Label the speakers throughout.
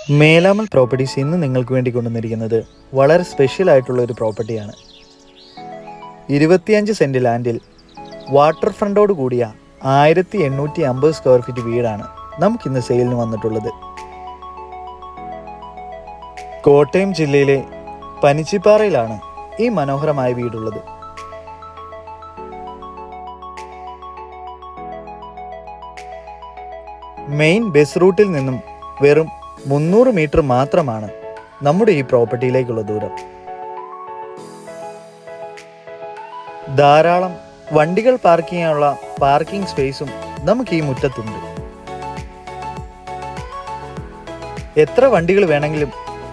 Speaker 1: മേലാമൽ properties ഇന്ന് നിങ്ങൾക്ക് വേണ്ടി കൊണ്ടുവന്നിരിക്കുന്നത് വളരെ സ്പെഷ്യൽ ആയിട്ടുള്ള ഒരു പ്രോപ്പർട്ടിയാണ്. 25 സെൻറ്റ് ലാൻഡിൽ വാട്ടർ ഫ്രണ്ടോട് കൂടിയ 1850 സ്ക്വയർ ഫീറ്റ് വീടാണ് നമുക്കിന്ന് സെയിലിന് വന്നിട്ടുള്ളത്. കോട്ടയം ജില്ലയിലെ പനിച്ചിപ്പാറയിലാണ് ഈ മനോഹരമായ വീടുള്ളത്. മെയിൻ ബസ് റൂട്ടിൽ നിന്നും വെറും 300 മീറ്റർ മാത്രമാണ് നമ്മുടെ ഈ പ്രോപ്പർട്ടിയിലേക്കുള്ള ദൂരം. ധാരാളം വണ്ടികൾ പാർക്ക് ചെയ്യാനുള്ള പാർക്കിംഗ് സ്പേസും നമുക്ക് ഈ മുറ്റത്തുണ്ട്. എത്ര വണ്ടികൾ വേണമെങ്കിലും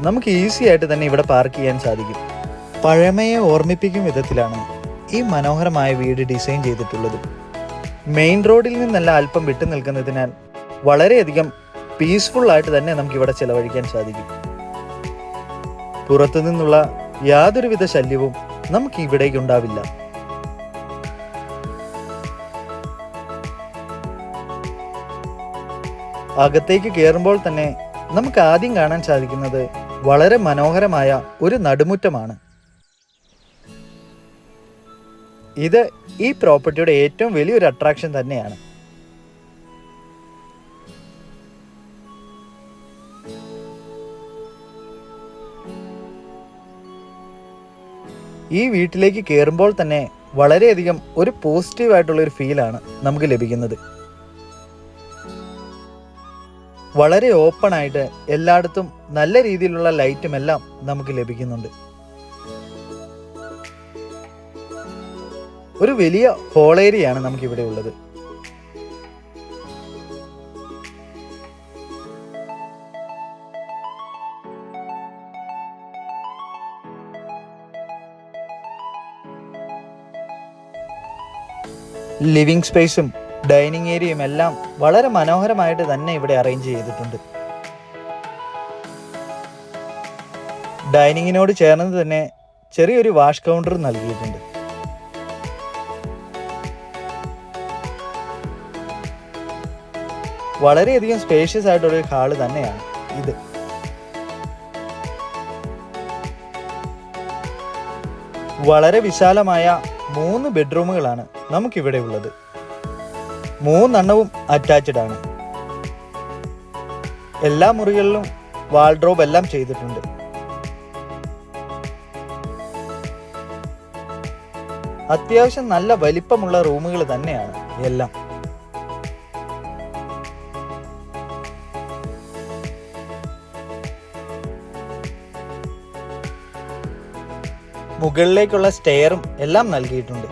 Speaker 1: നമുക്ക് ഈസി ആയിട്ട് തന്നെ ഇവിടെ പാർക്ക് ചെയ്യാൻ സാധിക്കും. പഴമയെ ഓർമ്മിപ്പിക്കും വിധത്തിലാണ് ഈ മനോഹരമായ വീട് ഡിസൈൻ ചെയ്തിട്ടുള്ളത്. മെയിൻ റോഡിൽ നിന്നല്ല അല്പം വിട്ടു നിൽക്കുന്നതിനാൽ വളരെയധികം പീസ്ഫുൾ ആയിട്ട് തന്നെ നമുക്ക് ഇവിടെ ചെലവഴിക്കാൻ സാധിക്കും. പുറത്തു നിന്നുള്ള യാതൊരുവിധ ശല്യവും നമുക്ക് ഇവിടേക്ക് ഉണ്ടാവില്ല. അകത്തേക്ക് കയറുമ്പോൾ തന്നെ നമുക്ക് ആദ്യം കാണാൻ സാധിക്കുന്നത് വളരെ മനോഹരമായ ഒരു നടുമുറ്റമാണ്. ഇത് ഈ പ്രോപ്പർട്ടിയുടെ ഏറ്റവും വലിയൊരു അട്രാക്ഷൻ തന്നെയാണ്. ഈ വീട്ടിലേക്ക് കയറുമ്പോൾ തന്നെ വളരെയധികം ഒരു പോസിറ്റീവായിട്ടുള്ള ഒരു ഫീലാണ് നമുക്ക് ലഭിക്കുന്നത്. വളരെ ഓപ്പൺ ആയിട്ട് എല്ലായിടത്തും നല്ല രീതിയിലുള്ള ലൈറ്റും എല്ലാം നമുക്ക് ലഭിക്കുന്നുണ്ട്. ഒരു വലിയ ഹോൾ ഏരിയയാണ് നമുക്കിവിടെ ഉള്ളത്. ലിവിംഗ് സ്പേസും ഡൈനിങ് ഏരിയയും എല്ലാം വളരെ മനോഹരമായിട്ട് തന്നെ ഇവിടെ അറേഞ്ച് ചെയ്തിട്ടുണ്ട്. ഡൈനിങ്ങിനോട് ചേർന്ന് തന്നെ ചെറിയൊരു വാഷ് കൗണ്ടർ നൽകിയിട്ടുണ്ട്. വളരെയധികം സ്പേഷ്യസ് ആയിട്ടുള്ള ഒരു ഹാള് തന്നെയാണ് ഇത്. വളരെ വിശാലമായ 3 ബെഡ്റൂമുകളാണ് നമുക്കിവിടെ ഉള്ളത്. 3 അറ്റാച്ച്ഡ് ആണ്. എല്ലാ മുറികളിലും വാൾഡ്രോബ് എല്ലാം ചെയ്തിട്ടുണ്ട്. അത്യാവശ്യം നല്ല വലിപ്പമുള്ള റൂമുകൾ തന്നെയാണ് എല്ലാം. മുകളിലേക്കുള്ള സ്റ്റെയറും എല്ലാം നൽകിയിട്ടുണ്ട്.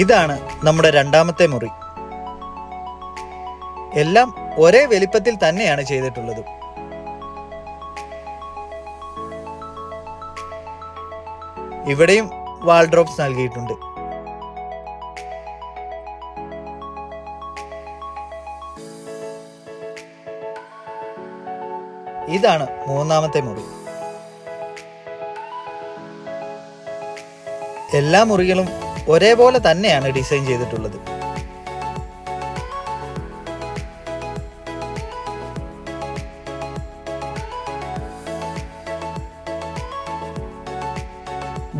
Speaker 1: ഇതാണ് നമ്മുടെ രണ്ടാമത്തെ മുറി. എല്ലാം ഒരേ വലിപ്പത്തിൽ തന്നെയാണ് ചെയ്തിട്ടുള്ളത്. ഇവിടെയും വാൾഡ്രോബ്സ് നൽകിയിട്ടുണ്ട്. ഇതാണ് മൂന്നാമത്തെ മുറി. എല്ലാ മുറികളും ഒരേപോലെ തന്നെയാണ് ഡിസൈൻ ചെയ്തിട്ടുള്ളത്.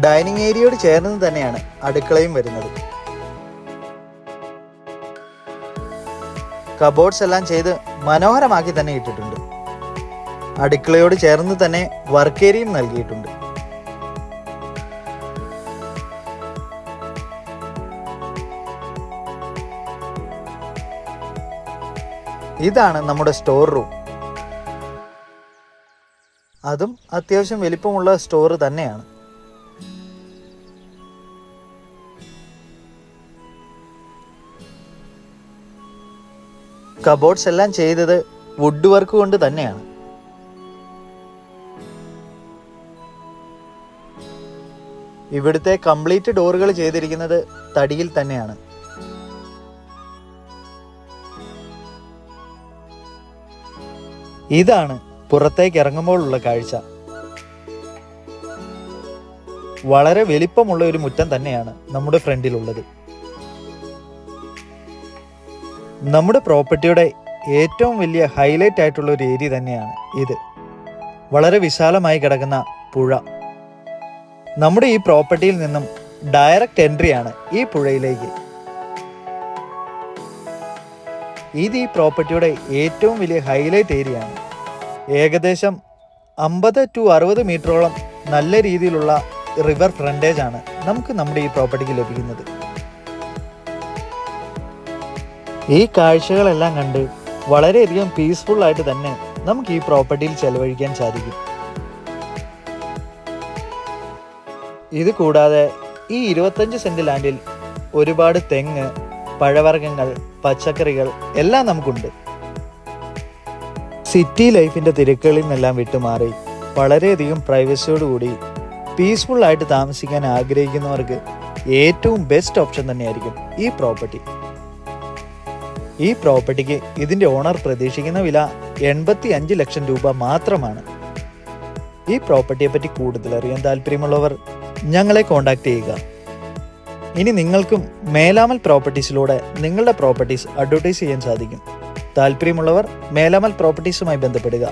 Speaker 1: ഡൈനിങ് ഏരിയയോട് ചേർന്ന് തന്നെയാണ് അടുക്കളയും വരുന്നത്. കബോർഡ്സ് എല്ലാം ചെയ്ത് മനോഹരമാക്കി തന്നെ ഇട്ടിട്ടുണ്ട്. അടുക്കളയോട് ചേർന്ന് തന്നെ വർക്ക് ഏരിയയും നൽകിയിട്ടുണ്ട്. ഇതാണ് നമ്മുടെ സ്റ്റോർ റൂം. അതും അത്യാവശ്യം വലിപ്പമുള്ള സ്റ്റോർ തന്നെയാണ്. കബോർഡ്സ് എല്ലാം ചെയ്തത് വുഡ് വർക്ക് കൊണ്ട് തന്നെയാണ്. ഇവിടുത്തെ കംപ്ലീറ്റ് ഡോറുകൾ ചെയ്തിരിക്കുന്നത് തടിയിൽ തന്നെയാണ്. ഇതാണ് പുറത്തേക്ക് ഇറങ്ങുമ്പോഴുള്ള കാഴ്ച. വളരെ വലിപ്പമുള്ള ഒരു മുറ്റം തന്നെയാണ് നമ്മുടെ ഫ്രണ്ടിലുള്ളത്. നമ്മുടെ പ്രോപ്പർട്ടിയുടെ ഏറ്റവും വലിയ ഹൈലൈറ്റ് ആയിട്ടുള്ള ഒരു ഏരിയ തന്നെയാണ് ഇത്. വളരെ വിശാലമായി കിടക്കുന്ന പുഴ. നമ്മുടെ ഈ പ്രോപ്പർട്ടിയിൽ നിന്നും ഡയറക്റ്റ് എൻട്രിയാണ് ഈ പുഴയിലേക്ക്. ഇത് ഈ പ്രോപ്പർട്ടിയുടെ ഏറ്റവും വലിയ ഹൈലൈറ്റ് ഏരിയ ആണ്. ഏകദേശം 50 to 60 മീറ്ററോളം നല്ല രീതിയിലുള്ള റിവർ ഫ്രണ്ടേജ് ആണ് നമുക്ക് നമ്മുടെ ഈ പ്രോപ്പർട്ടിക്ക് ലഭിക്കുന്നത്. ഈ കാഴ്ചകളെല്ലാം കണ്ട് വളരെയധികം പീസ്ഫുൾ ആയിട്ട് തന്നെ നമുക്ക് ഈ പ്രോപ്പർട്ടിയിൽ ചെലവഴിക്കാൻ സാധിക്കും. ഇത് കൂടാതെ ഈ 25 സെന്റ് ലാൻഡിൽ ഒരുപാട് തെങ്ങ്, പഴവർഗ്ഗങ്ങൾ, പച്ചക്കറികൾ എല്ലാം നമുക്കുണ്ട്. സിറ്റി ലൈഫിൻ്റെ തിരക്കുകളിൽ നിന്നെല്ലാം വിട്ടുമാറി വളരെയധികം പ്രൈവസിയോടുകൂടി പീസ്ഫുൾ ആയിട്ട് താമസിക്കാൻ ആഗ്രഹിക്കുന്നവർക്ക് ഏറ്റവും ബെസ്റ്റ് ഓപ്ഷൻ തന്നെയായിരിക്കും ഈ പ്രോപ്പർട്ടി. ഈ പ്രോപ്പർട്ടിക്ക് ഇതിൻ്റെ ഓണർ പ്രതീക്ഷിക്കുന്ന വില 85 ലക്ഷം രൂപ മാത്രമാണ്. ഈ പ്രോപ്പർട്ടിയെ പറ്റി കൂടുതൽ അറിയാൻ താല്പര്യമുള്ളവർ ഞങ്ങളെ കോൺടാക്ട് ചെയ്യുക. ഇനി നിങ്ങൾക്കും മേലാമൽ പ്രോപ്പർട്ടീസിലൂടെ നിങ്ങളുടെ പ്രോപ്പർട്ടീസ് അഡ്വർടൈസ് ചെയ്യാൻ സാധിക്കും. താല്പര്യമുള്ളവർ മേലാമൽ പ്രോപ്പർട്ടീസുമായി ബന്ധപ്പെടുക.